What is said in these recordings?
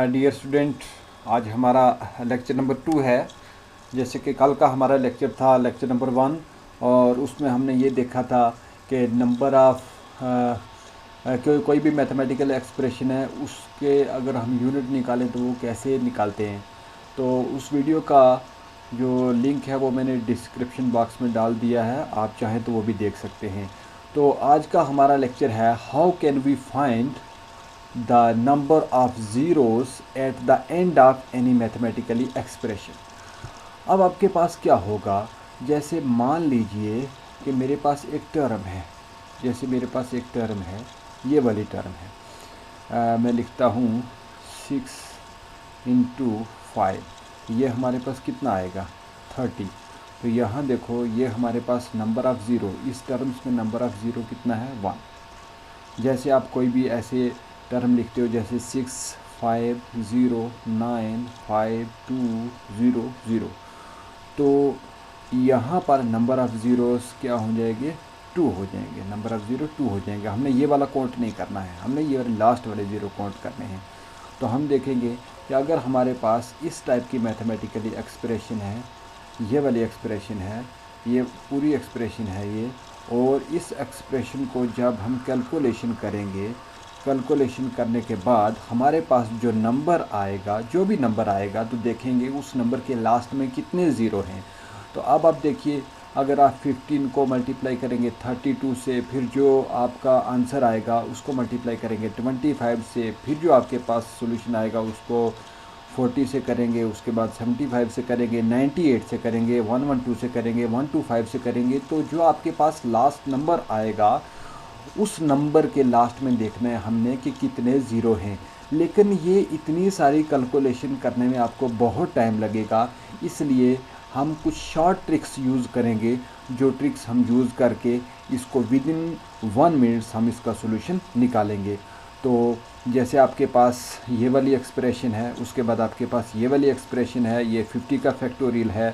Dear student, आज हमारा lecture number 2 है। जैसे कि कल का हमारा लेक्चर था लेक्चर नंबर 1, और उसमें हमने ये देखा था कि नंबर ऑफ कोई भी मैथमेटिकल एक्सप्रेशन है उसके अगर हम यूनिट निकालें तो वो कैसे निकालते हैं। तो उस वीडियो का जो लिंक है वो मैंने डिस्क्रिप्शन बॉक्स में डाल दिया है, आप चाहें तो वो भी देख सकते हैं। तो आज का हमारा लेक्चर है how can we find the number of zeros at the end of any mathematically expression। अब आपके पास क्या होगा, जैसे मान लीजिए कि मेरे पास एक टर्म है, जैसे मेरे पास एक टर्म है, ये वाली टर्म है। मैं लिखता हूँ 6 इंटू 5, ये हमारे पास कितना आएगा 30। तो यहाँ देखो ये हमारे पास नंबर ऑफ़ ज़ीरो, इस टर्म्स में नंबर ऑफ़ ज़ीरो कितना है 1। जैसे आप कोई भी ऐसे टर्म लिखते हो जैसे 6 5 0 9 5 2 0 0, तो यहाँ पर नंबर ऑफ़ ज़ीरोस क्या हो जाएंगे 2 हो जाएंगे, नंबर ऑफ़ ज़ीरो 2 हो जाएंगे। हमने ये वाला काउंट नहीं करना है, हमने ये लास्ट वाले ज़ीरो काउंट करने हैं। तो हम देखेंगे कि अगर हमारे पास इस टाइप की मैथमेटिकली एक्सप्रेशन है, ये वाली एक्सप्रेशन है, ये पूरी एक्सप्रेशन है ये, और इस एक्सप्रेशन को जब हम कैलकुलेशन करेंगे, कैलकुलेशन करने के बाद हमारे पास जो नंबर आएगा, जो भी नंबर आएगा, तो देखेंगे उस नंबर के लास्ट में कितने ज़ीरो हैं। तो अब आप देखिए, अगर आप 15 को मल्टीप्लाई करेंगे 32 से, फिर जो आपका आंसर आएगा उसको मल्टीप्लाई करेंगे 25 से, फिर जो आपके पास सॉल्यूशन आएगा उसको 40 से करेंगे, उसके बाद 75 से करेंगे, 98 से करेंगे, 112 से करेंगे, 125 से करेंगे, तो जो आपके पास लास्ट नंबर आएगा उस नंबर के लास्ट में देखना है हमने कि कितने ज़ीरो हैं। लेकिन ये इतनी सारी कैलकुलेशन करने में आपको बहुत टाइम लगेगा, इसलिए हम कुछ शॉर्ट ट्रिक्स यूज़ करेंगे, जो ट्रिक्स हम यूज़ करके इसको विद इन 1 मिनट्स हम इसका सॉल्यूशन निकालेंगे। तो जैसे आपके पास ये वाली एक्सप्रेशन है, उसके बाद आपके पास ये वाली एक्सप्रेशन है, ये 50 का फैक्टोरियल है,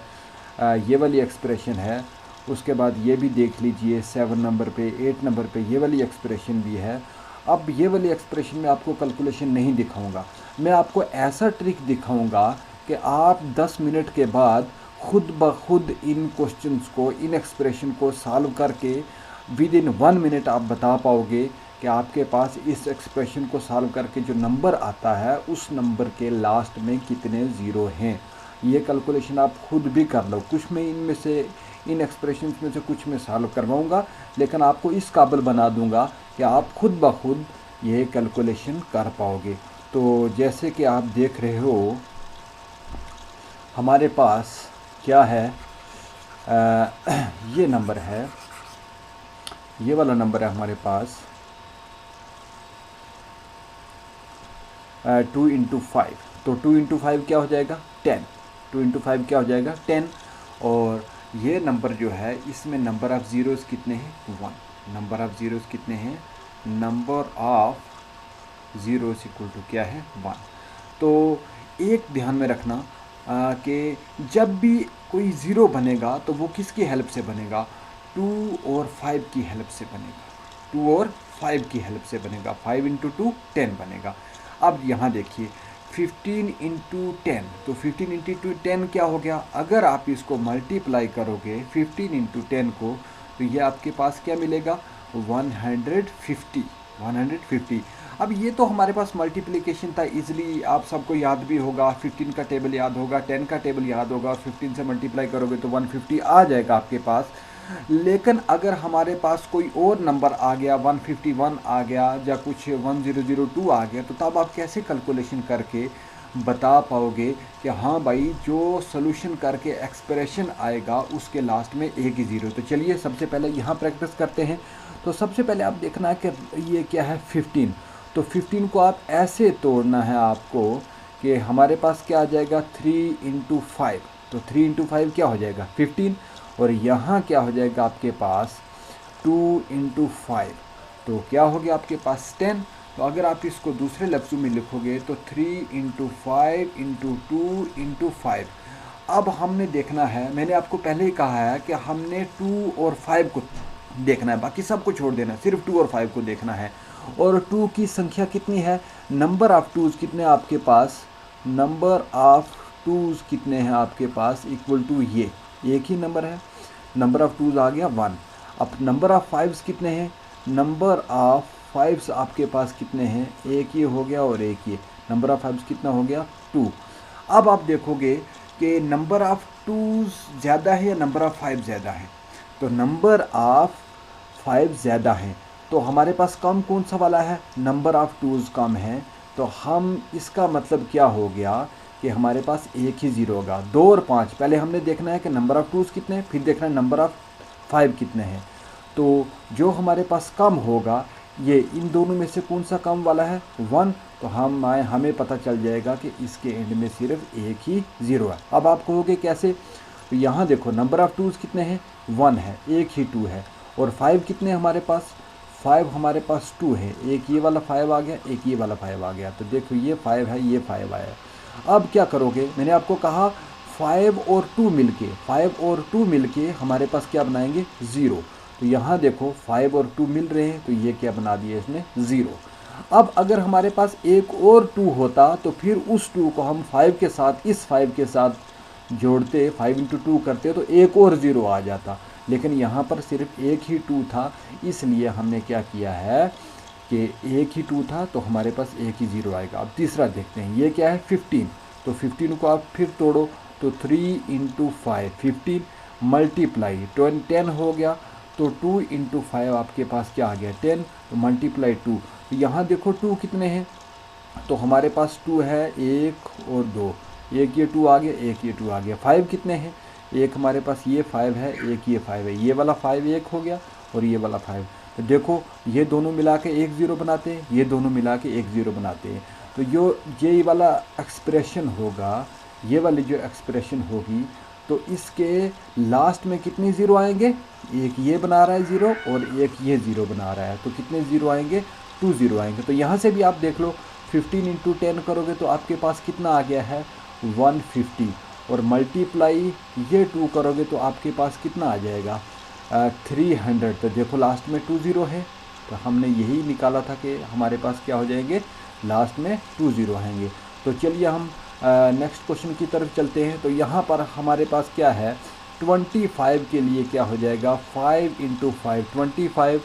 ये वाली एक्सप्रेशन है, उसके बाद ये भी देख लीजिए 7 नंबर पे, 8 नंबर पे ये वाली एक्सप्रेशन भी है। अब ये वाली एक्सप्रेशन में आपको कैलकुलेशन नहीं दिखाऊंगा, मैं आपको ऐसा ट्रिक दिखाऊंगा कि आप 10 मिनट के बाद खुद ब खुद इन क्वेश्चंस को, इन एक्सप्रेशन को सॉल्व करके विद इन 1 मिनट आप बता पाओगे कि आपके पास इस एक्सप्रेशन को सॉल्व करके जो नंबर आता है उस नंबर के लास्ट में कितने ज़ीरो हैं। ये कैलकुलेशन आप खुद भी कर लो, कुछ में इनमें से, इन एक्सप्रेशंस में से कुछ मैं सॉल्व करवाऊंगा, लेकिन आपको इस काबिल बना दूंगा कि आप खुद ब खुद ये कैलकुलेशन कर पाओगे। तो जैसे कि आप देख रहे हो हमारे पास क्या है, ये नंबर है, ये वाला नंबर है हमारे पास 2 इंटू 5। तो 2 इंटू 5 क्या हो जाएगा 10, 2 इंटू 5 क्या हो जाएगा 10। और ये नंबर जो है इसमें नंबर ऑफ़ ज़ीरोज़ कितने हैं 1, नंबर ऑफ़ ज़ीरोज़ कितने हैं, number of zeros equal to क्या है 1। तो एक ध्यान में रखना कि जब भी कोई ज़ीरो बनेगा तो वो किसकी हेल्प से बनेगा, 2 और 5 की हेल्प से बनेगा, 2 और 5 की हेल्प से बनेगा। 5 इंटू 2 10 बनेगा। अब यहाँ देखिए 15 इंटू 10, तो 15 इंटू 10 क्या हो गया, अगर आप इसको मल्टीप्लाई करोगे 15 इंटू 10 को, तो ये आपके पास क्या मिलेगा 150, 150। अब ये तो हमारे पास मल्टीप्लिकेशन था, इजीली आप सबको याद भी होगा, 15 का टेबल याद होगा, 10 का टेबल याद होगा, 15 से मल्टीप्लाई करोगे तो 150 आ जाएगा आपके पास। लेकिन अगर हमारे पास कोई और नंबर आ गया, 151 आ गया या कुछ 1002 आ गया, तो तब आप कैसे कैलकुलेशन करके बता पाओगे कि हाँ भाई जो सॉल्यूशन करके एक्सप्रेशन आएगा उसके लास्ट में एक ही ज़ीरो। तो चलिए सबसे पहले यहाँ प्रैक्टिस करते हैं। तो सबसे पहले आप देखना है कि ये क्या है 15, तो 15 को आप ऐसे तोड़ना है आपको कि हमारे पास क्या आ जाएगा 3 इंटू 5, तो 3 इंटू 5 क्या हो जाएगा 15, और यहाँ क्या हो जाएगा आपके पास 2 इंटू 5, तो क्या हो गया आपके पास 10। तो अगर आप इसको दूसरे लफ्ज़ों में लिखोगे तो 3 इंटू 5 इंटू 2 इंटू 5। अब हमने देखना है, मैंने आपको पहले ही कहा है कि हमने 2 और 5 को देखना है, बाकी सब को छोड़ देना है, सिर्फ 2 और 5 को देखना है। और 2 की संख्या कितनी है, नंबर ऑफ़ टूज़ कितने आपके पास, नंबर ऑफ़ टूज़ कितने हैं आपके पास इक्वल टू ये एक ही नंबर है, नंबर ऑफ़ टूज़ आ गया 1। अब नंबर ऑफ़ फाइव्स कितने हैं, नंबर ऑफ़ फाइव्स आपके पास कितने हैं, एक ये हो गया और एक ये, नंबर ऑफ़ फाइव्स कितना हो गया 2। अब आप देखोगे कि नंबर ऑफ़ टूज़ ज़्यादा है या नंबर ऑफ़ फाइव ज़्यादा है, तो नंबर ऑफ़ फाइव ज़्यादा है, तो हमारे पास कम कौन सा वाला है, नंबर ऑफ़ टूज़ कम है। तो हम इसका मतलब क्या हो गया कि हमारे पास एक ही ज़ीरो होगा। 2 और 5 पहले हमने देखना है कि नंबर ऑफ़ टूज़ कितने हैं, फिर देखना है नंबर ऑफ़ फाइव कितने हैं। तो जो हमारे पास कम होगा ये इन दोनों में से कौन सा कम वाला है 1, तो हमें पता चल जाएगा कि इसके एंड में सिर्फ एक ही ज़ीरो है। अब आप कहोगे कैसे, तो यहाँ देखो नंबर ऑफ़ टूज़ कितने हैं 1 है, एक ही 2 है, और 5 कितने हमारे पास, 5 हमारे पास 2 है, एक ये वाला 5 आ गया, एक ये वाला 5 आ गया, तो देखो ये 5 है, ये 5 आया। अब क्या करोगे, मैंने आपको कहा 5 और 2 मिलके, 5 और 2 मिलके हमारे पास क्या बनाएंगे 0। तो यहाँ देखो 5 और 2 मिल रहे हैं, तो ये क्या बना दिया इसने 0। अब अगर हमारे पास एक और 2 होता तो फिर उस 2 को हम 5 के साथ, इस 5 के साथ जोड़ते, 5 इंटू 2 करते तो एक और 0 आ जाता, लेकिन यहाँ पर सिर्फ एक ही 2 था, इसलिए हमने क्या किया है कि एक ही 2 था तो हमारे पास एक ही 0 आएगा। अब तीसरा देखते हैं, ये क्या है 15, तो 15 को आप फिर तोड़ो, तो 3 इंटू 5 15 मल्टीप्लाई 10 हो गया, तो 2 इंटू 5 आपके पास क्या आ गया 10, तो मल्टीप्लाई 2। तो यहाँ देखो 2 कितने हैं, तो हमारे पास 2 है, 1 और 2, एक ये 2 आ गया, एक ये 2 आ गया। 5 कितने हैं, एक हमारे पास ये 5 है, एक ये 5 है, ये वाला 5 एक हो गया और ये वाला 5। तो देखो ये दोनों मिला के एक 0 बनाते हैं, ये दोनों मिला के एक 0 बनाते हैं। तो ये वाला एक्सप्रेशन होगा, ये वाली जो एक्सप्रेशन होगी, तो इसके लास्ट में कितने 0 आएंगे, एक ये बना रहा है 0 और एक ये 0 बना रहा है, तो कितने 0 आएंगे 2 0 आएंगे। तो यहाँ से भी आप देख लो 15 इंटू 10 करोगे तो आपके पास कितना आ गया है 150, और मल्टीप्लाई ये 2 करोगे तो आपके पास कितना आ जाएगा 300। तो देखो लास्ट में 2 0 है, तो हमने यही निकाला था कि हमारे पास क्या हो जाएंगे लास्ट में 2 0 आएंगे। तो चलिए हम नेक्स्ट क्वेश्चन की तरफ चलते हैं। तो यहाँ पर हमारे पास क्या है 25 के लिए क्या हो जाएगा 5 इंटू 5, 25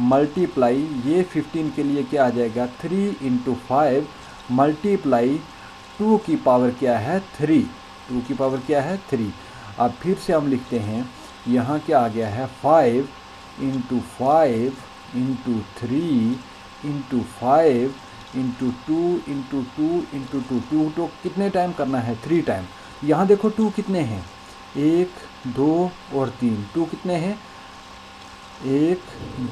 मल्टीप्लाई ये 15 के लिए क्या आ जाएगा 3 इंटू 5 मल्टीप्लाई 2 की पावर क्या है 3, 2 की पावर क्या है 3। अब फिर से हम लिखते हैं, यहाँ क्या आ गया है 5 into 5 into 3 into 5 into 2 into 2 into 2 तो कितने टाइम करना है 3 टाइम। यहाँ देखो 2 कितने हैं 1 2 और 3, 2 कितने हैं 1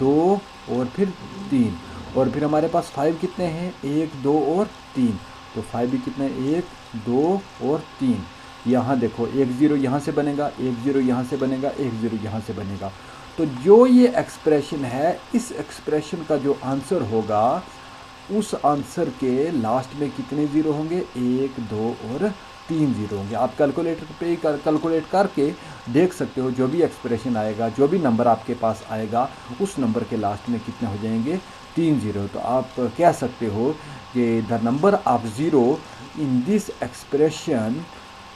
2 और फिर 3, और फिर हमारे पास 5 कितने हैं 1 2 और 3, तो 5 भी कितने 1 2 और 3। यहाँ देखो एक 0 यहाँ से बनेगा, एक 0 यहाँ से बनेगा, एक 0 यहाँ से बनेगा। तो जो ये एक्सप्रेशन है, इस एक्सप्रेशन का जो आंसर होगा उस आंसर के लास्ट में कितने 0 होंगे 1 2 और 3 0 होंगे। आप कैलकुलेटर पे ही कैलकुलेट करके देख सकते हो, जो भी एक्सप्रेशन आएगा, जो भी नंबर आपके पास आएगा उस नंबर के लास्ट में कितने हो जाएंगे 3 0। तो आप कह सकते हो कि the number of 0 in this expression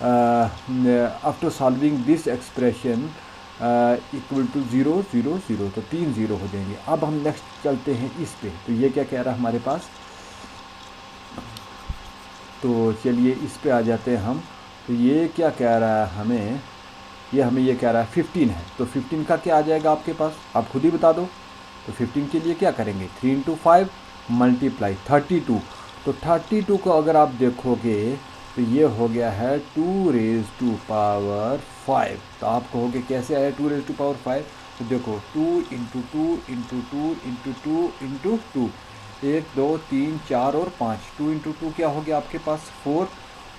after solving this expression equal to 0 0 0, तो 3 0 हो जाएंगे। अब हम नेक्स्ट चलते हैं इस पे, तो ये क्या कह रहा है हमारे पास, तो चलिए इस पे आ जाते हैं हम। तो ये क्या कह रहा है हमें ये कह रहा है 15 है, तो 15 का क्या आ जाएगा आपके पास, आप खुद ही बता दो। तो 15 के लिए क्या करेंगे 3 इंटू 5 मल्टीप्लाई 32, तो 32 को अगर आप देखोगे तो ये हो गया है 2 रेज़ टू पावर 5। तो आप कहोगे कैसे आया 2 रेज़ टू पावर 5, तो देखो 2 इंटू 2 इंटू 2 इंटू 2 इंटू 2, 1 2 3 4 और 5, 2 इंटू 2 क्या हो गया आपके पास 4,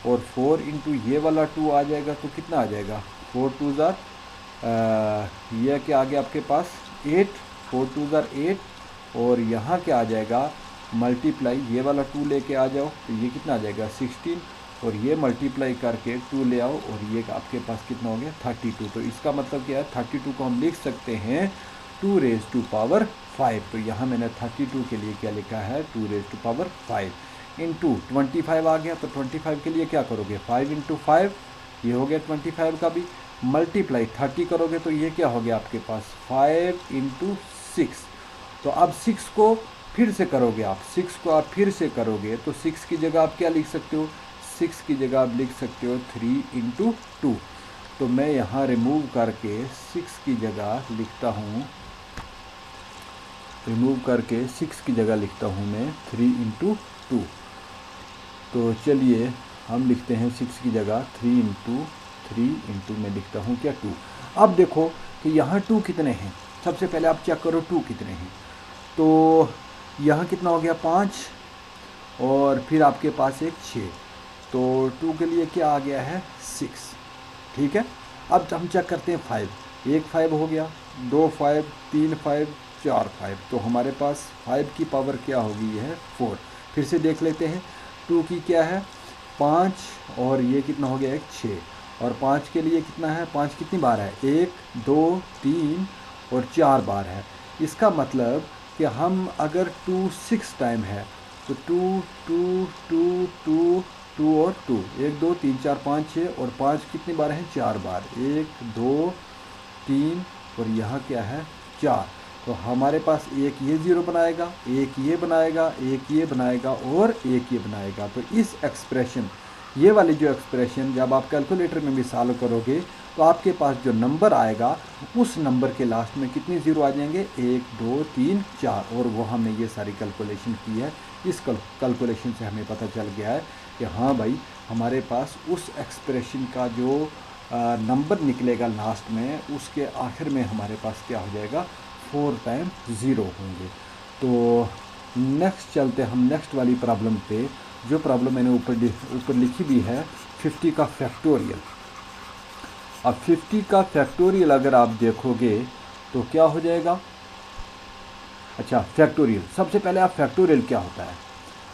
और 4 इंटू ये वाला 2 आ जाएगा, तो कितना आ जाएगा 4 2 ज़ार यह क्या आ गया आपके पास 8, 4 2 ज़ार 8, और यहाँ क्या आ जाएगा मल्टीप्लाई ये वाला 2 लेके आ जाओ, तो ये कितना आ जाएगा 16, और ये मल्टीप्लाई करके 2 ले आओ, और ये आपके पास कितना हो गया 32। तो इसका मतलब क्या है 32 को हम लिख सकते हैं 2 रेज टू पावर 5। तो यहाँ मैंने 32 के लिए क्या लिखा है, 2 रेज टू पावर 5 इंटू 25 आ गया। तो 25 के लिए क्या करोगे, 5 इंटू 5, ये हो गया 25 का भी, मल्टीप्लाई 30 करोगे तो ये क्या हो गया आपके पास 5 इंटू 6। तो अब 6 को फिर से करोगे आप, 6 को आप फिर से करोगे तो 6 की जगह आप क्या लिख सकते हो, 6 की जगह आप लिख सकते हो 3 इंटू 2। तो मैं यहाँ रिमूव करके 6 की जगह लिखता हूँ, रिमूव करके 6 की जगह लिखता हूँ मैं 3 इंटू 2। तो चलिए हम लिखते हैं 6 की जगह 3 इंटू मैं लिखता हूँ क्या 2। अब देखो कि यहाँ 2 कितने हैं, सबसे पहले आप चेक करो 2 कितने हैं। तो यहाँ कितना हो गया 5 और फिर आपके पास एक 6। तो 2 के लिए क्या आ गया है 6, ठीक है। अब हम चेक करते हैं 5, एक 5 हो गया, 2 5, 3 5, 4 5। तो हमारे पास 5 की पावर क्या होगी, है 4। फिर से देख लेते हैं 2 की क्या है 5 और ये कितना हो गया एक 6, और 5 के लिए कितना है, 5 कितनी बार है, 1 2 3 और 4 बार है। इसका मतलब कि हम अगर 2 6 टाइम है तो 2 2 2 2 2 और 2, 1 2 3 4 5 6 और 5 कितनी बार है, 4 बार, 1 2 3 और यहाँ क्या है 4। तो हमारे पास एक ये 0 बनाएगा, एक ये बनाएगा, एक ये बनाएगा और एक ये बनाएगा। तो इस एक्सप्रेशन, ये वाली जो एक्सप्रेशन जब आप कैलकुलेटर में भी सॉल्व करोगे तो आपके पास जो नंबर आएगा उस नंबर के लास्ट में कितने 0 आ जाएंगे, 1 2 3 4। और वो हमने ये सारी कैलकुलेशन की है। इस कैलकुलेशन से हमें पता चल गया है कि हाँ भाई हमारे पास उस एक्सप्रेशन का जो नंबर निकलेगा लास्ट में, उसके आखिर में हमारे पास क्या हो जाएगा 4 टाइम 0 होंगे। तो नेक्स्ट चलते हम नेक्स्ट वाली प्रॉब्लम पे, जो प्रॉब्लम मैंने ऊपर लिखी भी है 50 का फैक्टोरियल। अब 50 का फैक्टोरियल अगर आप देखोगे तो क्या हो जाएगा, अच्छा फैक्टोरियल, सबसे पहले आप फैक्टोरियल क्या होता है।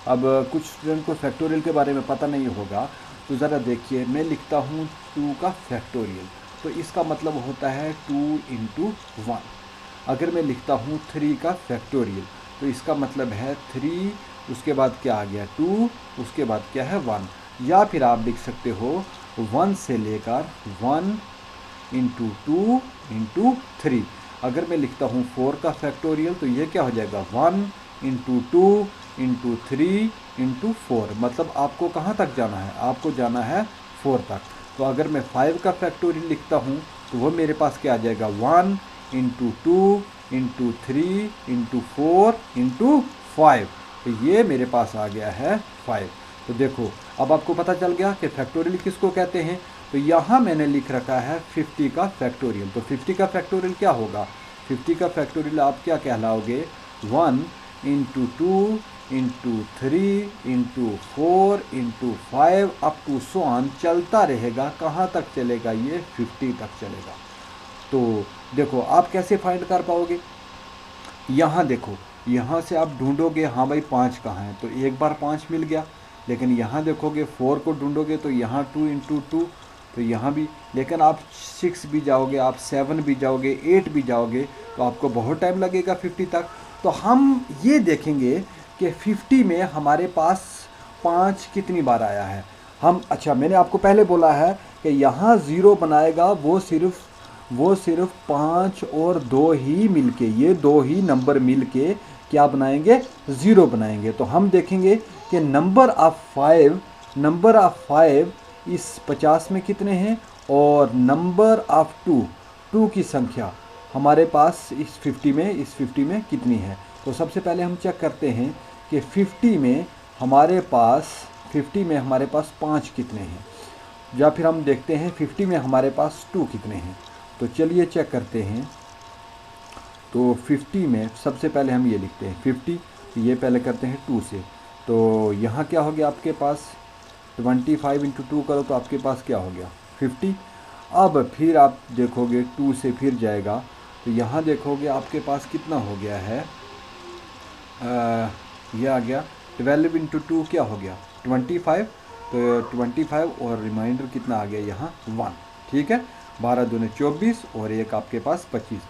अब कुछ स्टूडेंट को फैक्टोरियल के बारे में पता नहीं होगा, तो ज़रा देखिए मैं लिखता हूँ 2 का फैक्टोरियल, तो इसका मतलब होता है 2 इंटू 1। अगर मैं लिखता हूँ 3 का फैक्टोरियल तो इसका मतलब है 3, उसके बाद क्या आ गया 2, उसके बाद क्या है 1। या फिर आप लिख सकते हो 1 से लेकर 1 इंटू 2 इंटू 3। अगर मैं लिखता हूँ 4 का फैक्टोरियल तो ये क्या हो जाएगा 1 इंटू 2 इंटू 3 इंटू 4। मतलब आपको कहाँ तक जाना है, आपको जाना है 4 तक। तो अगर मैं 5 का फैक्टोरियल लिखता हूँ तो वो मेरे पास क्या आ जाएगा 1 इंटू 2 इंटू 3 इंटू 4 इंटू 5। तो ये मेरे पास आ गया है 5। तो देखो अब आपको पता चल गया कि फैक्टोरियल किसको कहते हैं। तो यहाँ मैंने लिख रखा है 50 का फैक्टोरियल। तो 50 का फैक्टोरियल क्या होगा, 50 का फैक्टोरियल आप क्या कहलाओगे 1 into 2 into 3 into 4 into 5 up to so on चलता रहेगा। कहाँ तक चलेगा, ये 50 तक चलेगा। तो देखो आप कैसे फाइंड कर पाओगे, यहाँ देखो यहाँ से आप ढूंढोगे हाँ भाई 5 कहाँ है, तो एक बार 5 मिल गया। लेकिन यहाँ देखोगे 4 को ढूंढोगे तो यहाँ 2 इंटू 2, तो यहाँ भी। लेकिन आप 6 भी जाओगे, आप 7 भी जाओगे, 8 भी जाओगे तो आपको बहुत टाइम लगेगा 50 तक। तो हम ये देखेंगे कि 50 में हमारे पास 5 कितनी बार आया है। हम अच्छा मैंने आपको पहले बोला है कि यहाँ 0 बनाएगा वो सिर्फ 5 और 2 ही मिलके, ये 2 ही नंबर मिलके क्या बनाएंगे 0 बनाएंगे। तो हम देखेंगे कि नंबर ऑफ 5 इस 50 में कितने हैं और नंबर ऑफ 2 की संख्या हमारे पास इस 50 में कितनी है। तो सबसे पहले हम चेक करते हैं कि 50 में हमारे पास 5 कितने हैं, या फिर हम देखते हैं 50 में हमारे पास 2 कितने हैं। तो चलिए चेक करते हैं। तो 50 में सबसे पहले हम ये लिखते हैं 50, ये पहले करते हैं 2 से। तो यहाँ क्या हो गया आपके पास 25 इंटू 2 करो तो आपके पास क्या हो गया 50। अब फिर आप देखोगे 2 से फिर जाएगा तो यहाँ देखोगे आपके पास कितना हो गया है, ये आ गया 12 इंटू 2 क्या हो गया 25। तो 25 और रिमाइंडर कितना आ गया यहाँ 1, ठीक है। 12 दूने 24 और एक आपके पास 25।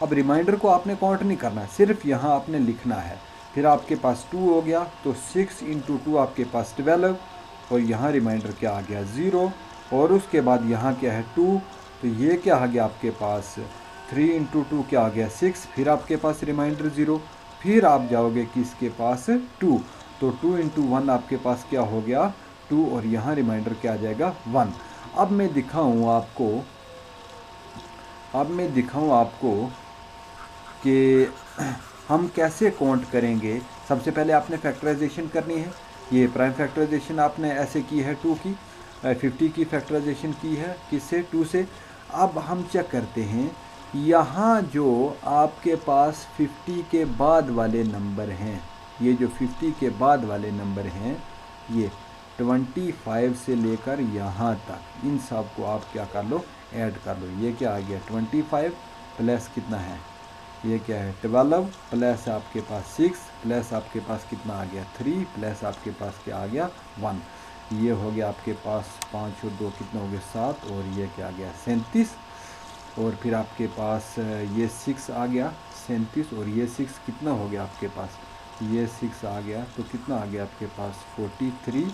अब रिमाइंडर को आपने काउंट नहीं करना है, सिर्फ यहाँ आपने लिखना है। फिर आपके पास 2 हो गया, तो 6 × 2 आपके पास 12, और यहाँ रिमाइंडर क्या आ गया 0, और उसके बाद यहाँ क्या है 2, तो ये क्या आ गया आपके पास 3 × 2 क्या आ गया 6, फिर आपके पास रिमाइंडर 0, फिर आप जाओगे किसके पास 2, तो 2 × 1 आपके पास क्या हो गया 2, और यहाँ रिमाइंडर क्या आ जाएगा 1। अब मैं दिखाऊँ आपको कि हम कैसे काउंट करेंगे। सबसे पहले आपने फैक्टराइजेशन करनी है, ये प्राइम फैक्टराइजेशन आपने ऐसे की है 2 की, 50 की फैक्टराइजेशन की है किससे 2 से। अब हम चेक करते हैं, यहाँ जो आपके पास 50 के बाद वाले नंबर हैं, ये जो 50 के बाद वाले नंबर हैं, ये 25 से लेकर यहाँ तक, इन सब को आप क्या कर लो ऐड कर लो। ये क्या आ गया 25 प्लस कितना है, ये क्या है 12, प्लस आपके पास 6, प्लस आपके पास कितना आ गया 3, प्लस आपके पास क्या आ गया 1, ये हो गया आपके पास 5 और 2 कितना हो गया 7, और ये क्या आ गया 37, और फिर आपके पास ये 6 आ गया 37, और ये 6 कितना हो गया आपके पास, ये 6 आ गया, तो कितना आ गया आपके पास 43,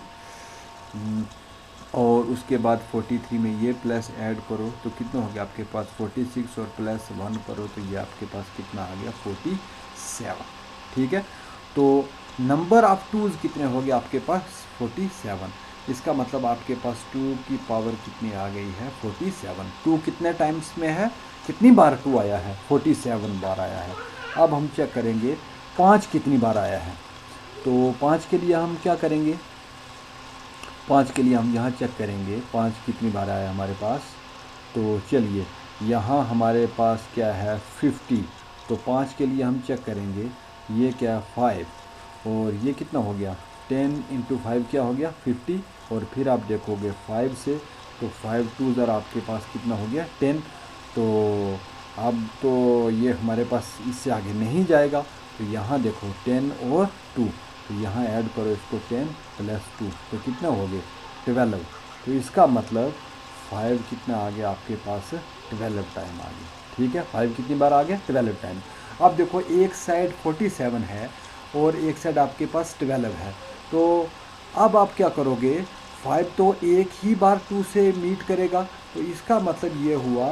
और उसके बाद 43 में ये प्लस ऐड करो तो कितना हो गया आपके पास 46, और प्लस 1 करो तो ये आपके पास कितना आ गया 47। ठीक है, तो नंबर ऑफ टूज़ कितने हो गए आपके पास 47। इसका मतलब आपके पास 2 की पावर कितनी आ गई है 47। 2 कितने टाइम्स में है, कितनी बार 2 आया है 47 बार आया है। अब हम चेक करेंगे 5 कितनी बार आया है, तो 5 के लिए हम क्या करेंगे, 5 के लिए हम यहाँ चेक करेंगे 5 कितनी बार आया हमारे पास। तो चलिए यहाँ हमारे पास क्या है 50, तो 5 के लिए हम चेक करेंगे, ये क्या 5, और ये कितना हो गया 10 × 5 क्या हो गया 50, और फिर आप देखोगे 5 से, तो 5 2 ज़रा आपके पास कितना हो गया 10, तो अब तो ये हमारे पास इससे आगे नहीं जाएगा, तो यहाँ देखो 10 और 2, तो यहाँ ऐड करो इसको 10 + 2, तो कितना हो गए 12, तो इसका मतलब 5 कितना आ गया आपके पास 12 टाइम आ गया। ठीक है, 5 कितनी बार आ गया 12 टाइम। अब देखो एक साइड 47 है और एक साइड आपके पास 12 है, तो अब आप क्या करोगे, 5 तो एक ही बार 2 से मीट करेगा, तो इसका मतलब ये हुआ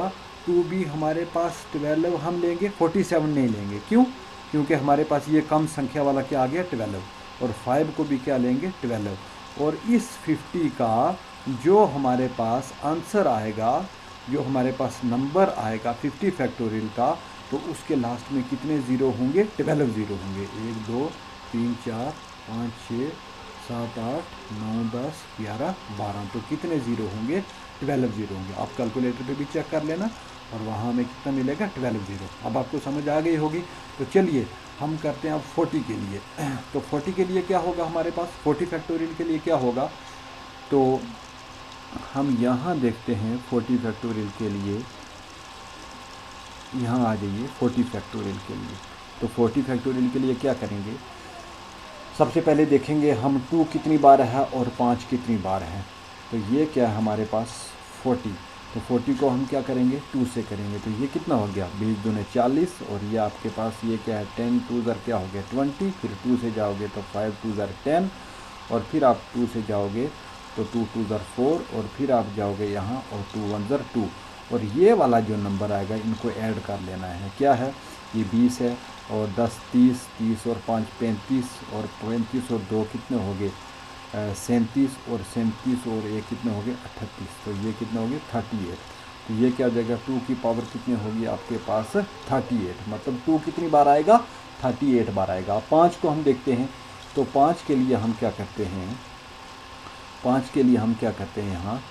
2 भी हमारे पास 12 हम लेंगे, 47 नहीं लेंगे। क्यों, क्योंकि हमारे पास ये कम संख्या वाला क्या आ गया 12, और 5 को भी क्या लेंगे 12, और इस 50 का जो हमारे पास आंसर आएगा, जो हमारे पास नंबर आएगा 50 फैक्टोरियल का, तो उसके लास्ट में कितने ज़ीरो होंगे 12 ज़ीरो होंगे। 1 2 3 4 5 6 7 8 9 10 11 12, तो कितने ज़ीरो होंगे 12 ज़ीरो होंगे। आप कैलकुलेटर पे भी चेक कर लेना, और वहाँ हमें कितना मिलेगा 12 ज़ीरो। अब आपको समझ आ गई होगी। तो चलिए हम करते हैं अब 40 के लिए। तो 40 के लिए क्या होगा हमारे पास, 40 फैक्टोरियल के लिए क्या होगा, तो हम यहाँ देखते हैं 40 फैक्टोरियल के लिए, यहाँ आ जाइए 40 फैक्टोरियल के लिए। तो 40 फैक्टोरियल के लिए क्या करेंगे, सबसे पहले देखेंगे हम 2 कितनी बार है और 5 कितनी बार है। तो ये क्या है हमारे पास 40, तो 40 को हम क्या करेंगे 2 से करेंगे, तो ये कितना हो गया 20 दूने 40, और ये आपके पास ये क्या है 10 2 ज़र क्या हो गया 20, फिर 2 से जाओगे तो 5 2 ज़र 10, और फिर आप 2 से जाओगे तो 2 2 ज़र 4, और फिर आप जाओगे यहाँ और 2 1 ज़र 2, और ये वाला जो नंबर आएगा इनको ऐड कर लेना है। क्या है, ये 20 है, और 10 30, 30 और 5 35, और 35 और 2 कितने हो गए 37, और 37 और 1 कितने हो गए 38, तो ये कितने हो गए 38। तो ये क्या हो जाएगा 2 की पावर कितनी होगी आपके पास 38, मतलब 2 कितनी बार आएगा 38 बार आएगा। 5 को हम देखते हैं, तो 5 के लिए हम क्या करते हैं, 5 के लिए हम क्या करते हैं यहाँ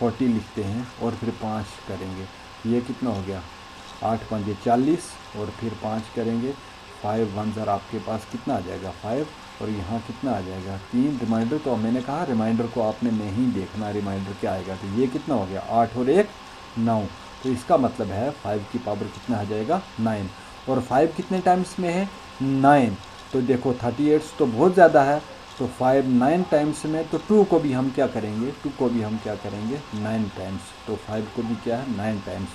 40 लिखते हैं और फिर 5 करेंगे, ये कितना हो गया 8 5 40, और फिर 5 करेंगे 5 1 ज़र आपके पास कितना आ जाएगा 5, और यहाँ कितना आ जाएगा 3। रिमाइंडर तो मैंने कहा रिमाइंडर को आपने नहीं देखना, रिमाइंडर क्या आएगा, तो ये कितना हो गया 8 और 1 9, तो इसका मतलब है 5 की पावर कितना आ जाएगा 9, और 5 कितने टाइम्स में है 9, तो देखो 38 तो बहुत ज़्यादा है, तो 5 9 टाइम्स में, तो 2 को भी हम क्या करेंगे 2 को भी हम क्या करेंगे 9 टाइम्स, तो 5 को भी क्या है 9 टाइम्स।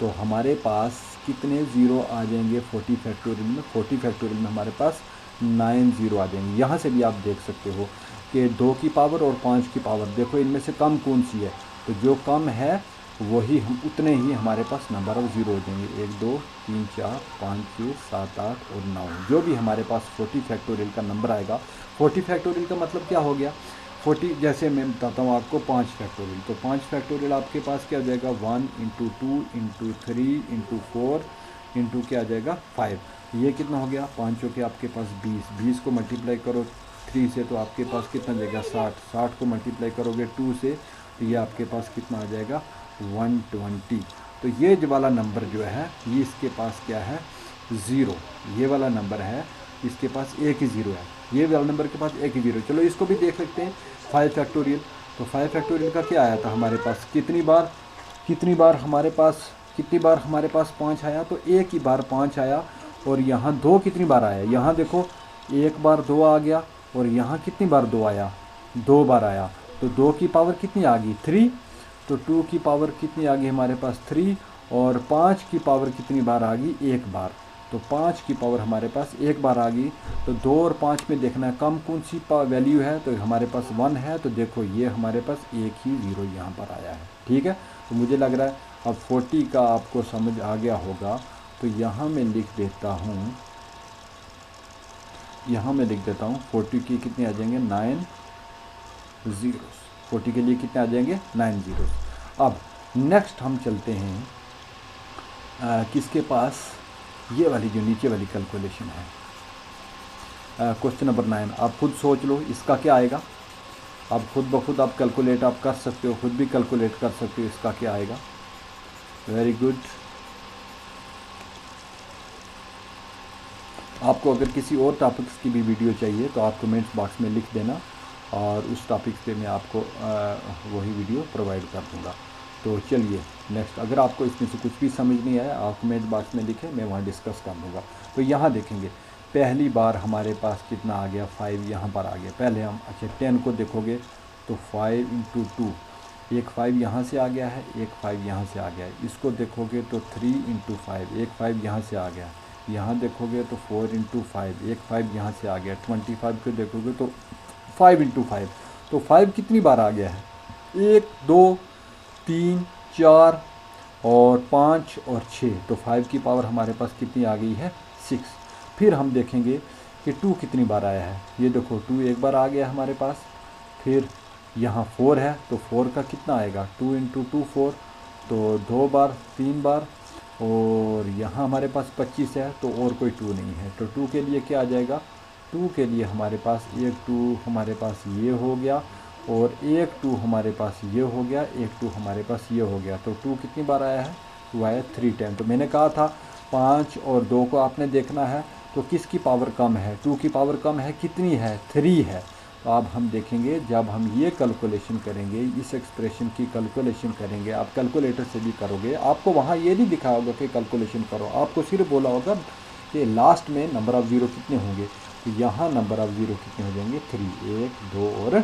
तो हमारे पास कितने ज़ीरो आ जाएंगे 40 फैक्टोरियल में? 40 फैक्टोरियल में हमारे पास 9 ज़ीरो आ जाएंगे। यहाँ से भी आप देख सकते हो कि 2 की पावर और 5 की पावर, देखो इनमें से कम कौन सी है, तो जो कम है वही हम उतने ही हमारे पास नंबर ऑफ़ ज़ीरो हो जाएंगे। 1 2 3 4 5 6 7 8 और 9, जो भी हमारे पास 40 फैक्टोरियल का नंबर आएगा। 40 फैक्टोरियल का मतलब क्या हो गया? 40 जैसे मैं बताता हूँ आपको 5 फैक्टोरियल, तो 5 फैक्टोरियल आपके पास क्या हो जाएगा? 1 इंटू 2 इंटू 3 इंटू 4 इंटू क्या आ जाएगा? 5। ये कितना हो गया? 5 के आपके पास 20, 20 को मल्टीप्लाई करो 3 से तो आपके पास कितना जाएगा? 60, 60 को मल्टीप्लाई करोगे 2 से तो ये आपके पास कितना आ जाएगा? 120। तो ये जो वाला नंबर जो है ये इसके पास क्या है? ज़ीरो। ये वाला नंबर है इसके पास एक ही ज़ीरो है, ये वाला नंबर के पास एक ही ज़ीरो। चलो इसको भी देख सकते हैं 5 फैक्टोरियल। तो 5 फैक्टोरियल का क्या आया था हमारे पास? कितनी बार हमारे पास 5 आया? तो एक ही बार 5 आया। और यहाँ 2 कितनी बार आया? यहाँ देखो एक बार 2 आ गया, और यहाँ कितनी बार 2 आया? 2 बार आया। तो 2 की पावर कितनी आ गई? 3। तो 2 की पावर कितनी आ गई हमारे पास? 3। और 5 की पावर कितनी बार आ गई? एक बार। तो 5 की पावर हमारे पास एक बार आ गई। तो 2 और 5 में देखना है कम कौन सी वैल्यू है, तो हमारे पास 1 है। तो देखो ये हमारे पास एक ही ज़ीरो यहाँ पर आया है। ठीक है, तो मुझे लग रहा है अब 40 का आपको समझ आ गया होगा। तो यहाँ मैं लिख देता हूँ, 40 की कितने आ जाएंगे? 9 ज़ीरोस। 40 के लिए कितने आ जाएंगे? 9 ज़ीरोस। अब नेक्स्ट हम चलते हैं किसके पास? ये वाली जो नीचे वाली कैलकुलेशन है, क्वेश्चन नंबर 9। आप खुद सोच लो इसका क्या आएगा। आप खुद ब खुद आप कैलकुलेट आप कर सकते हो, खुद भी कैलकुलेट कर सकते हो इसका क्या आएगा। Very good. आपको अगर किसी और टॉपिक्स की भी वीडियो चाहिए तो आप कमेंट्स बॉक्स में लिख देना, और उस टॉपिक पे मैं आपको वही वीडियो प्रोवाइड कर दूँगा। तो चलिए नेक्स्ट, अगर आपको इसमें से कुछ भी समझ नहीं आया आप कमेंट बॉक्स में लिखें, मैं वहाँ डिस्कस कर लूँगा। तो यहाँ देखेंगे पहली बार हमारे पास कितना आ गया? 5 यहाँ पर आ गया। पहले हम 10 को देखोगे तो 5 इंटू 2, एक 5 यहाँ से आ गया है, एक 5 यहाँ से आ गया है। इसको देखोगे तो 3 इंटू 5, एक 5 यहाँ से आ गया। यहाँ देखोगे तो 4 इंटू 5, एक 5 यहाँ से आ गया। 25 को देखोगे तो 5 इंटू 5, तो 5 कितनी बार आ गया है? 1 2 3 4 और 5 और 6, तो 5 की पावर हमारे पास कितनी आ गई है? 6। फिर हम देखेंगे कि 2 कितनी बार आया है। ये देखो 2 एक बार आ गया हमारे पास। फिर यहाँ 4 है, तो 4 का कितना आएगा? 2 इंटू 2 4, तो 2 बार 3 बार। और यहाँ हमारे पास 25 है, तो और कोई 2 नहीं है। तो 2 के लिए क्या आ जाएगा? 2 के लिए हमारे पास एक 2 हमारे पास ये हो गया, और एक 2 हमारे पास ये हो गया, एक 2 हमारे पास ये हो गया। तो 2 कितनी बार आया है? 2 आया 3 टाइम। तो मैंने कहा था 5 और 2 को आपने देखना है, तो किसकी पावर कम है? 2 की पावर कम है, कितनी है? 3 है। तो अब हम देखेंगे जब हम ये कैलकुलेशन करेंगे, इस एक्सप्रेशन की कैलकुलेशन करेंगे, आप कैलकुलेटर से भी करोगे, आपको वहाँ ये नहीं दिखा होगा कि कैलकुलेशन करो, आपको सिर्फ बोला होगा कि लास्ट में नंबर ऑफ़ ज़ीरो कितने होंगे। तो यहाँ नंबर ऑफ़ ज़ीरो कितने हो जाएंगे? 3, 1 2 और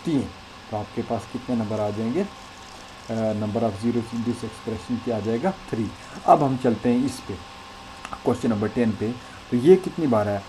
3। तो आपके पास कितने नंबर आ जाएंगे? Number of zero in this expression क्या आ जाएगा? 3। अब हम चलते हैं इस पे क्वेश्चन नंबर 10 पे। तो ये कितनी बार है?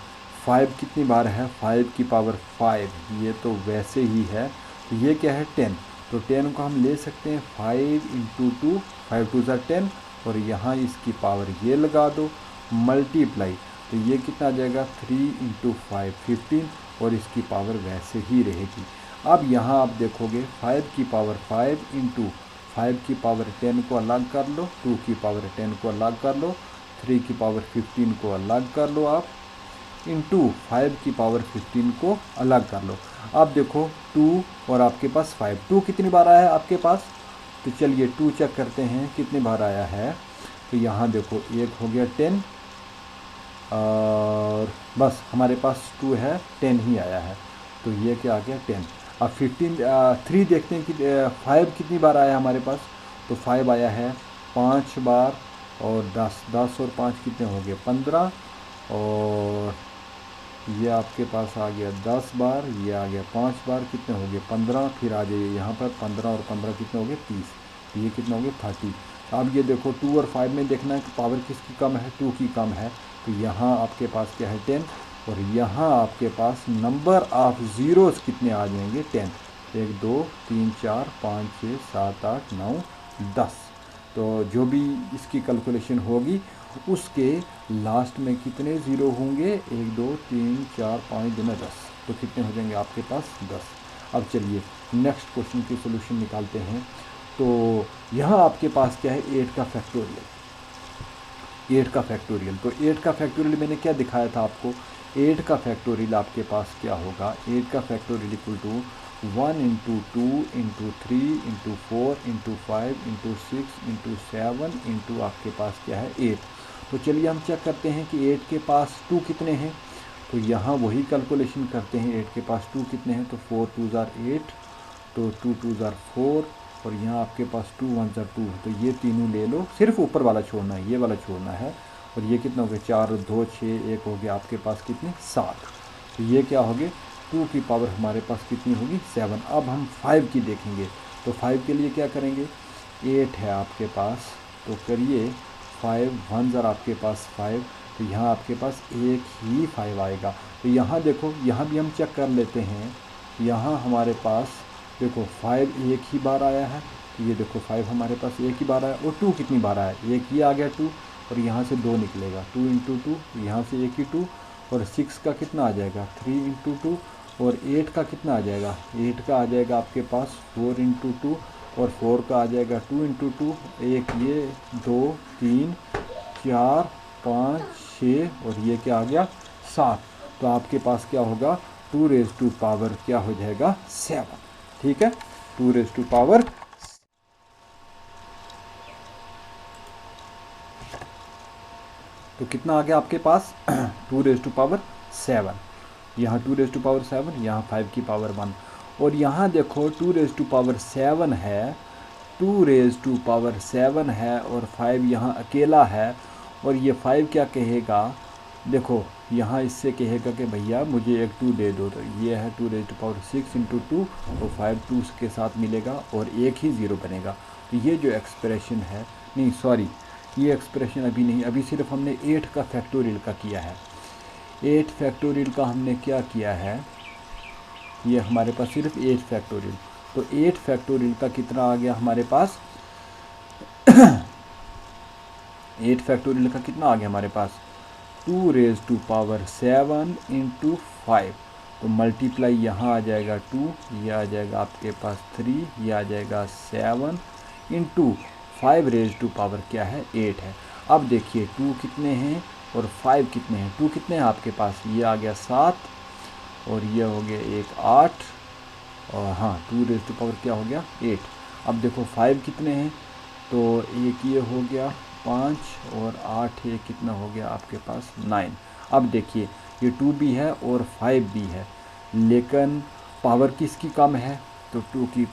5 कितनी बार है? 5 की पावर 5, ये तो वैसे ही है। तो ये क्या है? 10। तो 10 को हम ले सकते हैं 5 इंटू 2, 5 2 ज़ा 10, और यहाँ इसकी पावर ये लगा दो, मल्टीप्लाई। तो ये कितना आ जाएगा? 3 इंटू 5 15, और इसकी पावर वैसे ही रहेगी। अब यहाँ आप देखोगे 5 की पावर 5 इंटू 5 की पावर 10 को अलग कर लो, 2 की पावर 10 को अलग कर लो, 3 की पावर 15 को अलग कर लो आप, इंटू 5 की पावर 15 को अलग कर लो। अब देखो 2 और आपके पास 5, 2 कितनी बार आया है आपके पास? तो चलिए 2 चेक करते हैं कितनी बार आया है। तो यहाँ देखो एक हो गया 10, और बस हमारे पास 2 है, 10 ही आया है। तो ये क्या आ गया? 10। अब 3 देखते हैं कि 5 कितनी बार आया हमारे पास। तो 5 आया है 5 बार, और 10 और 5 कितने हो गए? 15, और ये आपके पास आ गया 10 बार, ये आ गया 5 बार, कितने हो गए? 15। फिर आ जाइए यहाँ पर 15 और 15 कितने हो गए? 30। ये कितने हो गए? 30। अब ये देखो 2 और 5 में देखना है कि पावर किसकी कम है, 2 की कम है, तो यहाँ आपके पास क्या है 10, और यहाँ आपके पास नंबर ऑफ ज़ीरोज़ कितने आ जाएंगे 10, 1 2 3 4 5 6 7 8 9 10। तो जो भी इसकी कैलकुलेशन होगी उसके लास्ट में कितने ज़ीरो होंगे, 1 2 3 4 5 2 10, तो कितने हो जाएंगे आपके पास 10। अब चलिए नेक्स्ट क्वेश्चन की सोल्यूशन निकालते हैं। तो यहाँ आपके पास क्या है 8 का फैक्टोरियल, 8 का फैक्टोरियल। तो 8 का फैक्टोरियल मैंने क्या दिखाया था आपको, 8 का फैक्टोरियल आपके पास क्या होगा, 8 का factorial equal to 1 into 2 into 3 into 4 into 5 into 6 into 7 into आपके पास क्या है 8। तो चलिए हम चेक करते हैं कि 8 के पास 2 कितने हैं, तो यहाँ वही कैलकुलेशन करते हैं, 8 के पास 2 कितने हैं, तो 4 2 ज़ार 8, तो 2 2 ज़ार 4, और यहाँ आपके पास 2 1 ज़ार 2, तो ये तीनों ले लो, सिर्फ ऊपर वाला छोड़ना है, ये वाला छोड़ना है। और ये कितना हो गया 4 2 6 1 हो गया आपके पास कितने 7, तो ये क्या हो गए 2 की पावर हमारे पास कितनी होगी 7। अब हम 5 की देखेंगे, तो 5 के लिए क्या करेंगे, 8 है आपके पास, तो करिए 5 1 ज़ार आपके पास 5, तो यहाँ आपके पास एक ही 5 आएगा। तो यहाँ देखो, यहाँ भी हम चेक कर लेते हैं, यहाँ हमारे पास देखो 5 एक ही बार आया है, तो ये देखो 5 हमारे पास एक ही बार आया, और 2 कितनी बार आया, एक ही आ गया 2, और यहाँ से 2 निकलेगा, 2 इंटू 2, यहाँ से एक ही 2, और 6 का कितना आ जाएगा 3 इंटू 2, और 8 का कितना आ जाएगा, 8 का आ जाएगा आपके पास 4 इंटू 2, और 4 का आ जाएगा 2 इंटू 2, एक ये 2 3 4 5 6, और ये क्या आ गया 7। तो आपके पास क्या होगा 2 रेज़ टू पावर क्या हो जाएगा 7, ठीक है, 2 रेज़ टू पावर, तो कितना आ गया आपके पास 2 रेज़ टू पावर 7, यहाँ 2 रेज़ टू पावर 7, यहाँ 5 की पावर 1, और यहाँ देखो 2 रेज़ टू पावर 7 है, 2 रेज़ टू पावर 7 है, और 5 यहाँ अकेला है, और ये 5 क्या कहेगा, देखो यहाँ इससे कहेगा कि भैया मुझे एक 2 दे दो, तो ये है 2 रेज़ टू पावर 6 इंटू 2, तो 5 2 के साथ मिलेगा और एक ही ज़ीरो बनेगा। तो ये जो एक्सप्रेशन है, नहीं सॉरी, ये एक्सप्रेशन अभी नहीं, अभी सिर्फ हमने 8 का फैक्टोरियल का किया है, 8 फैक्टोरियल का हमने क्या किया है, ये हमारे पास सिर्फ 8 फैक्टोरियल, तो 8 फैक्टोरियल का कितना आ गया हमारे पास 8 फैक्टोरियल का कितना आ गया हमारे पास 2 रेज़ टू पावर 7 इंटू 5, तो मल्टीप्लाई यहाँ आ जाएगा 2, ये आ जाएगा आपके पास 3, ये आ जाएगा 7 इंटू 5 रेज़ टू पावर क्या है 8 है। अब देखिए 2 कितने हैं और 5 कितने हैं, 2 कितने हैं आपके पास, ये आ गया 7, और ये हो गया एक 8, और हाँ 2 रेज़ टू पावर क्या हो गया 8। अब देखो 5 कितने हैं, तो एक ये हो गया 5, और 8 ये कितना हो गया आपके पास 9। अब देखिए ये 2 भी है और 5 भी है, लेकिन पावर किसकी कम है, तो 2 की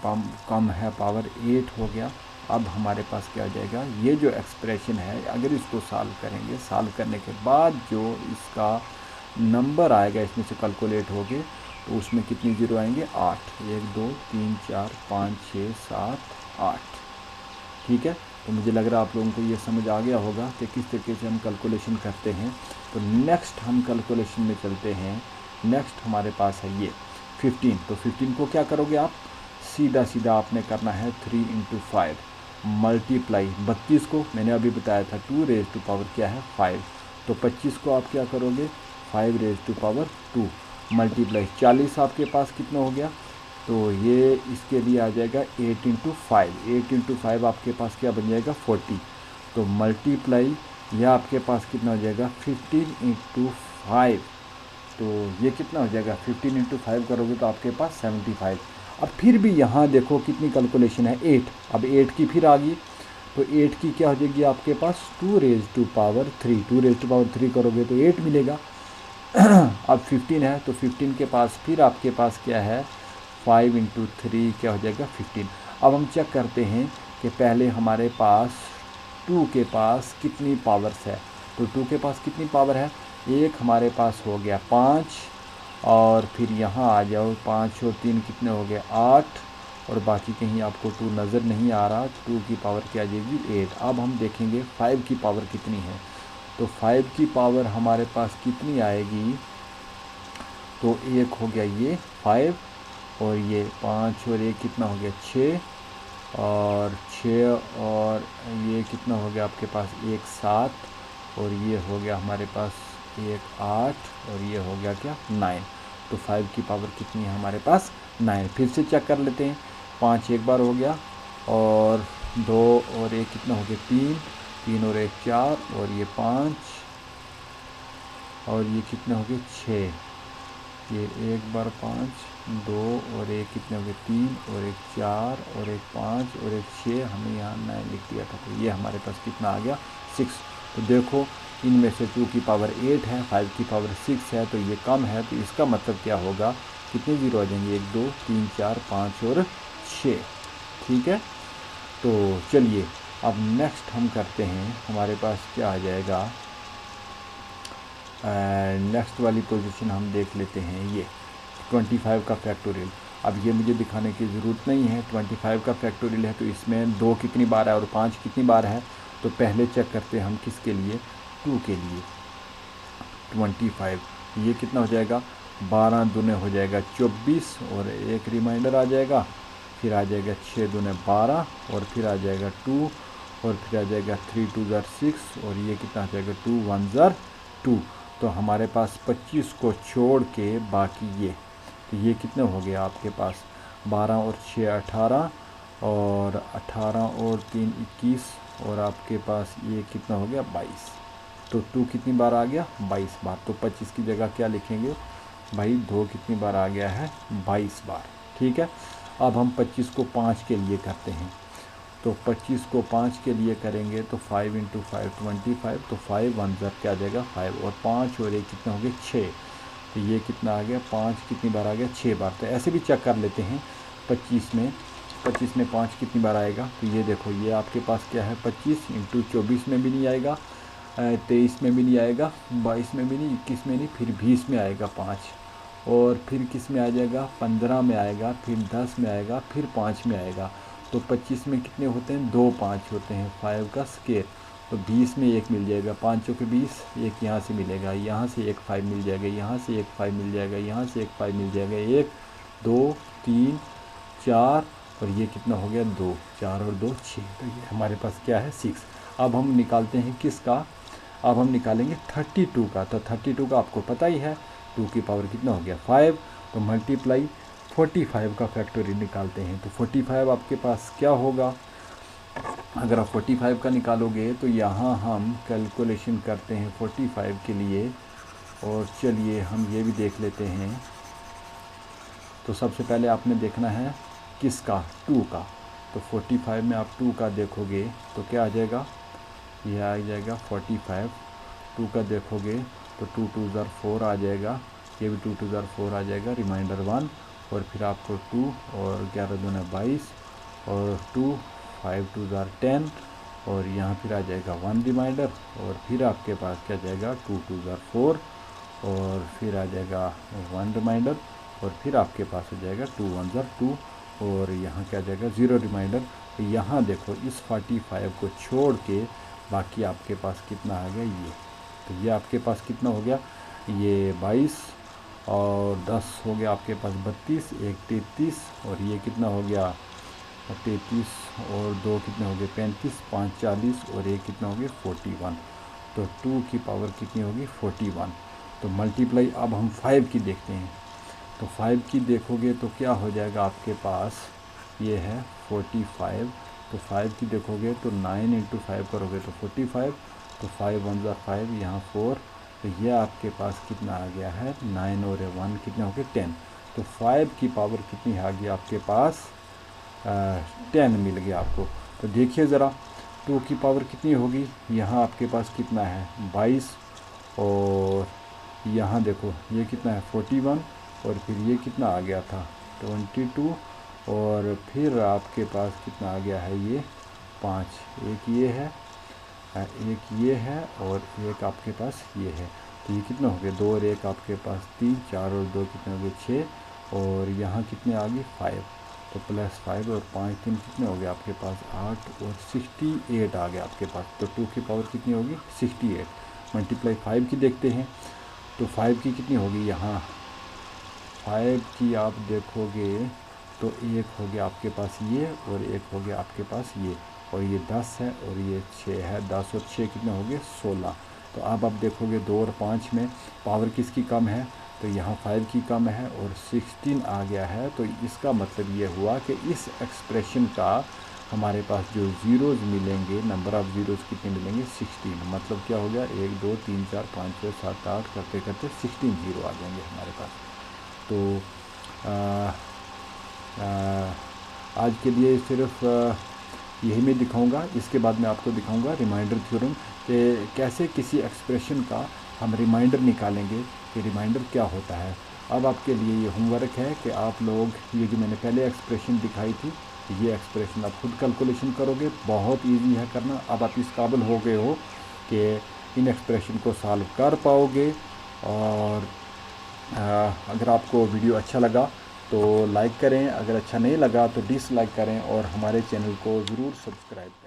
कम है पावर, 8 हो गया। अब हमारे पास क्या आ जाएगा, ये जो एक्सप्रेशन है अगर इसको सॉल्व करेंगे, सॉल्व करने के बाद जो इसका नंबर आएगा इसमें से कैलकुलेट हो गए, तो उसमें कितनी ज़ीरो आएंगे 8, 1 2 3 4 5 6 7 8, ठीक है। तो मुझे लग रहा है आप लोगों को ये समझ आ गया होगा कि किस तरीके से हम कैलकुलेशन करते हैं। तो नेक्स्ट हम कैलकुलेशन में चलते हैं, नेक्स्ट हमारे पास है ये 15, तो 15 को क्या करोगे आप, सीधा सीधा आपने करना है 3 इंटू 5 मल्टीप्लाई 32 को मैंने अभी बताया था 2 रेज़ टू पावर क्या है 5, तो 25 को आप क्या करोगे 5 रेज़ टू पावर 2 मल्टीप्लाई 40 आपके पास कितना हो गया, तो ये इसके लिए आ जाएगा 8 इंटू 5, 8 इंटू 5 आपके पास क्या बन जाएगा 40, तो मल्टीप्लाई यह आपके पास कितना हो जाएगा 15 इंटू 5, तो ये कितना हो जाएगा 15 इंटू 5 करोगे तो आपके पास 75। अब फिर भी यहाँ देखो कितनी कैलकुलेशन है 8, अब 8 की फिर आ गई, तो 8 की क्या हो जाएगी आपके पास 2 raise to power 3, 2 raise to power 3 करोगे तो 8 मिलेगा। अब 15 है, तो 15 के पास फिर आपके पास क्या है 5 इंटू 3 क्या हो जाएगा 15। अब हम चेक करते हैं कि पहले हमारे पास 2 के पास कितनी पावर्स है, तो 2 के पास कितनी पावर है, एक हमारे पास हो गया 5, और फिर यहाँ आ जाओ 5 और 3 कितने हो गए 8, और बाकी कहीं आपको 2 नज़र नहीं आ रहा। 2 की पावर क्या आ जाएगी 8। अब हम देखेंगे 5 की पावर कितनी है। तो 5 की पावर हमारे पास कितनी आएगी, तो एक हो गया ये 5 और ये 5 और एक कितना हो गया 6 और 6 और ये कितना हो गया आपके पास एक 7 और ये हो गया हमारे पास एक 8 और ये हो गया क्या 9। तो 5 की पावर कितनी है हमारे पास 9। फिर से चेक कर लेते हैं। 5 एक बार हो गया और 2 और एक कितना हो गया 3, 3 और एक 4 और ये 5 और ये कितने हो गए 6। ये एक बार 5, 2 और एक कितने हो गए 3 और एक 4 और एक 5 और एक 6, हमने यहाँ 9 लिख दिया था। तो ये हमारे पास कितना आ गया 6। तो देखो इनमें से 2 की पावर 8 है, 5 की पावर 6 है, तो ये कम है। तो इसका मतलब क्या होगा, कितने ज़ीरो आ जाएंगे 1 2 3 4 5 और 6। ठीक है, तो चलिए अब नेक्स्ट हम करते हैं। हमारे पास क्या आ जाएगा, नेक्स्ट वाली पोजीशन हम देख लेते हैं। ये 25 का फैक्टोरियल। अब ये मुझे दिखाने की ज़रूरत नहीं है। 25 का फैक्टोरियल है तो इसमें 2 कितनी बार है और 5 कितनी बार है। तो पहले चेक करते हैं हम किसके लिए, 2 के लिए। 25 ये कितना हो जाएगा 12 दूने हो जाएगा 24 और एक रिमाइंडर आ जाएगा। फिर आ जाएगा 6 दूने 12 और फिर आ जाएगा 2 और फिर आ जाएगा 3 2 ज़ार 6 और ये कितना आ जाएगा 2 1 ज़ार 2। तो हमारे पास 25 को छोड़ के बाकी ये, तो ये कितने हो गया आपके पास 12 और 6 18 और 18 और 3 21 और आपके पास ये कितना हो गया 22। तो 2 कितनी बार आ गया 22 बार। तो 25 की जगह क्या लिखेंगे भाई, 2 कितनी बार आ गया है 22 बार। ठीक है, अब हम 25 को 5 के लिए करते हैं। तो 25 को 5 के लिए करेंगे तो 5 × 5 25। तो 5 1 ज़ार क्या आ जाएगा 5 और 5 और एक कितना हो गया 6। तो ये कितना आ गया 5 कितनी बार आ गया 6 बार। तो ऐसे भी चेक कर लेते हैं 25 में 5 कितनी बार आएगा। तो ये देखो ये आपके पास क्या है 25 × 24 में भी नहीं आएगा, 23 में भी नहीं आएगा, 22 में भी नहीं, 21 में नहीं, फिर 20 में आएगा 5 और फिर किस में आ जाएगा 15 में आएगा, फिर 10 में आएगा, फिर 5 में आएगा। तो 25 में कितने होते हैं 2 5 होते हैं 5 का स्केयर। तो 20 में एक मिल जाएगा, 5 चौके 20, एक यहाँ से मिलेगा, यहाँ से एक 5 मिल जाएगा, यहाँ से एक 5 मिल जाएगा, यहाँ से एक 5 मिल जाएगा, 1 2 3 4 और ये कितना हो गया 2 4 और 2 6। तो ये हमारे पास क्या है 6। अब हम निकालते हैं किसका, अब हम निकालेंगे 32 का। तो 32 का आपको पता ही है 2 की पावर कितना हो गया 5। तो मल्टीप्लाई 45 का फैक्टोरियल निकालते हैं। तो 45 आपके पास क्या होगा, अगर आप 45 का निकालोगे तो यहाँ हम कैलकुलेशन करते हैं 45 के लिए। और चलिए हम ये भी देख लेते हैं। तो सबसे पहले आपने देखना है किसका 2 का। तो 45 में आप 2 का देखोगे तो क्या आ जाएगा, यह आ जाएगा 45। 2 का देखोगे तो 2 2 ज़ार 4 आ जाएगा, ये भी 2 2 ज़ार 4 आ जाएगा, रिमाइंडर 1 और फिर आपको 2 और 11 दूने 22 और 2 5 2 ज़ार 10 और यहाँ फिर आ जाएगा 1 रिमाइंडर और फिर आपके पास क्या जाएगा 2 2 ज़ार 4 और फिर आ जाएगा 1 रिमाइंडर और फिर आपके पास आ जाएगा 2 1 ज़ार 2 और यहाँ क्या जाएगा 0 रिमाइंडर। तो यहाँ देखो इस 45 को छोड़ के बाकी आपके पास कितना आ गया ये। तो ये आपके पास कितना हो गया, ये 22 और 10 हो गया आपके पास 32, एक 33 और ये कितना हो गया 33 और 2 कितने हो गए 35, 5 40 और एक कितना हो गया 41। तो 2 की पावर कितनी होगी 41। तो मल्टीप्लाई अब हम 5 की देखते हैं। तो 5 की देखोगे तो क्या हो जाएगा आपके पास, ये है 45। तो 5 की देखोगे तो 9 × 5 करोगे तो 45। तो 5 1 ज़ार 5, यहाँ 4। तो ये आपके पास कितना आ गया है 9 और 1 कितने हो गए 10। तो 5 की पावर कितनी आ गई आपके पास 10 मिल गया आपको। तो देखिए ज़रा 2 की पावर कितनी होगी, यहाँ आपके पास कितना है 22 और यहाँ देखो ये कितना है 41 और फिर ये कितना आ गया था 22 और फिर आपके पास कितना आ गया है ये 5, एक ये है, एक ये है और एक आपके पास ये है। तो ये कितना हो गया 2 और 1 आपके पास 3, 4 और 2 कितने हो गए 6 और यहाँ कितने आ गए 5। तो +5 और 5 3 कितने हो गए आपके पास 8 और 68 आ गया आपके पास। तो 2 की पावर कितनी होगी 68 मल्टीप्लाई 5 की देखते हैं। तो 5 की कितनी होगी यहाँ 5 की आप देखोगे तो एक हो गया आपके पास ये और एक हो गया आपके पास ये, और ये 10 है और ये 6 है। 10 और 6 कितने हो गए 16। तो अब आप देखोगे 2 और 5 में पावर किसकी कम है, तो यहाँ 5 की कम है और 16 आ गया है। तो इसका मतलब ये हुआ कि इस एक्सप्रेशन का हमारे पास जो ज़ीरोज़ मिलेंगे, नंबर ऑफ़ ज़ीरोज़ कितने मिलेंगे 16। मतलब क्या हो गया 1 2 3 4 5 6 7 8 करते करते 16 ज़ीरो आ जाएंगे हमारे पास। तो आज के लिए सिर्फ यही मैं दिखाऊंगा। इसके बाद मैं आपको दिखाऊंगा रिमाइंडर थ्योरम कि कैसे किसी एक्सप्रेशन का हम रिमाइंडर निकालेंगे कि रिमाइंडर क्या होता है। अब आपके लिए ये होमवर्क है कि आप लोग ये जो मैंने पहले एक्सप्रेशन दिखाई थी, ये एक्सप्रेशन आप खुद कैलकुलेशन करोगे। बहुत इजी है करना। अब आप इस काबिल हो गए हो कि इन एक्सप्रेशन को सॉल्व कर पाओगे। और अगर आपको वीडियो अच्छा लगा तो लाइक करें, अगर अच्छा नहीं लगा तो डिसलाइक करें और हमारे चैनल को ज़रूर सब्सक्राइब करें।